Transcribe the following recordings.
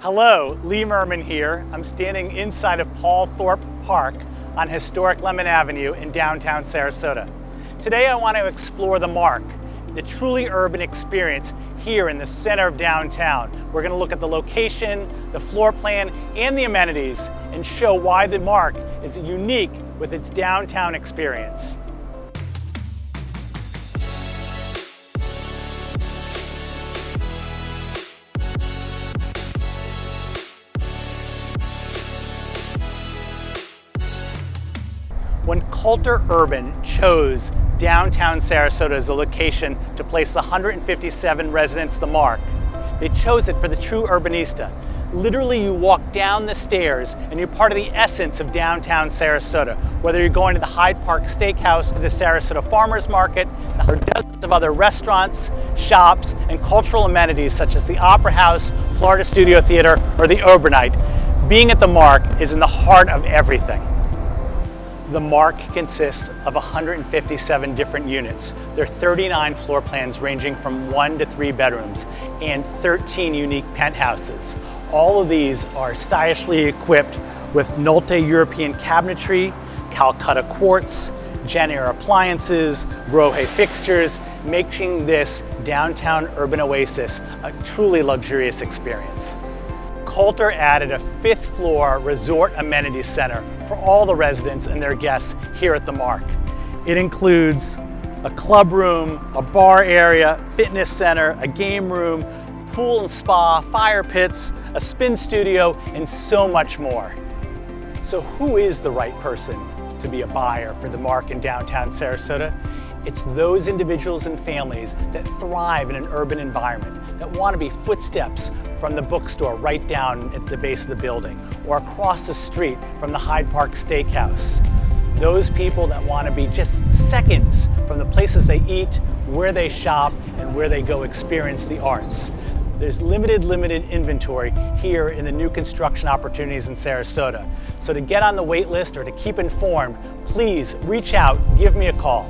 Hello, Lee Merman here. I'm standing inside of Paul Thorpe Park on historic Lemon Avenue in downtown Sarasota. Today I want to explore the Mark, the truly urban experience here in the center of downtown. We're going to look at the location, the floor plan, and the amenities and show why the Mark is unique with its downtown experience. When Kolter Urban chose downtown Sarasota as a location to place the 157 residents of the Mark, they chose it for the true urbanista. Literally, you walk down the stairs and you're part of the essence of downtown Sarasota. Whether you're going to the Hyde Park Steakhouse, the Sarasota Farmers Market, or dozens of other restaurants, shops, and cultural amenities such as the Opera House, Florida Studio Theater, or the Urbanite, being at the Mark is in the heart of everything. The Mark consists of 157 different units. There are 39 floor plans ranging from 1 to 3 bedrooms and 13 unique penthouses. All of these are stylishly equipped with Nolte European cabinetry, Calcutta quartz, Gen-Air appliances, Rohe fixtures, making this downtown urban oasis a truly luxurious experience. Kolter added a 5th floor resort amenities center for all the residents and their guests here at the Mark. It includes a club room, a bar area, fitness center, a game room, pool and spa, fire pits, a spin studio, and so much more. So who is the right person to be a buyer for the Mark in downtown Sarasota? It's those individuals and families that thrive in an urban environment, that want to be footsteps from the bookstore right down at the base of the building, or across the street from the Hyde Park Steakhouse. Those people that want to be just seconds from the places they eat, where they shop, and where they go experience the arts. There's limited inventory here in the new construction opportunities in Sarasota. So to get on the wait list or to keep informed, please reach out, give me a call.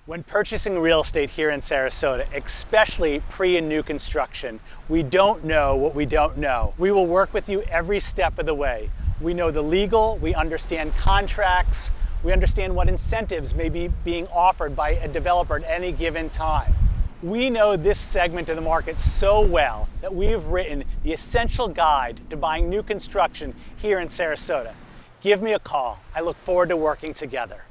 When purchasing real estate here in Sarasota, especially pre and new construction, we don't know what we don't know. We will work with you every step of the way. We know the legal, we understand contracts, we understand what incentives may be being offered by a developer at any given time. We know this segment of the market so well that we've written the essential guide to buying new construction here in Sarasota. Give me a call. I look forward to working together.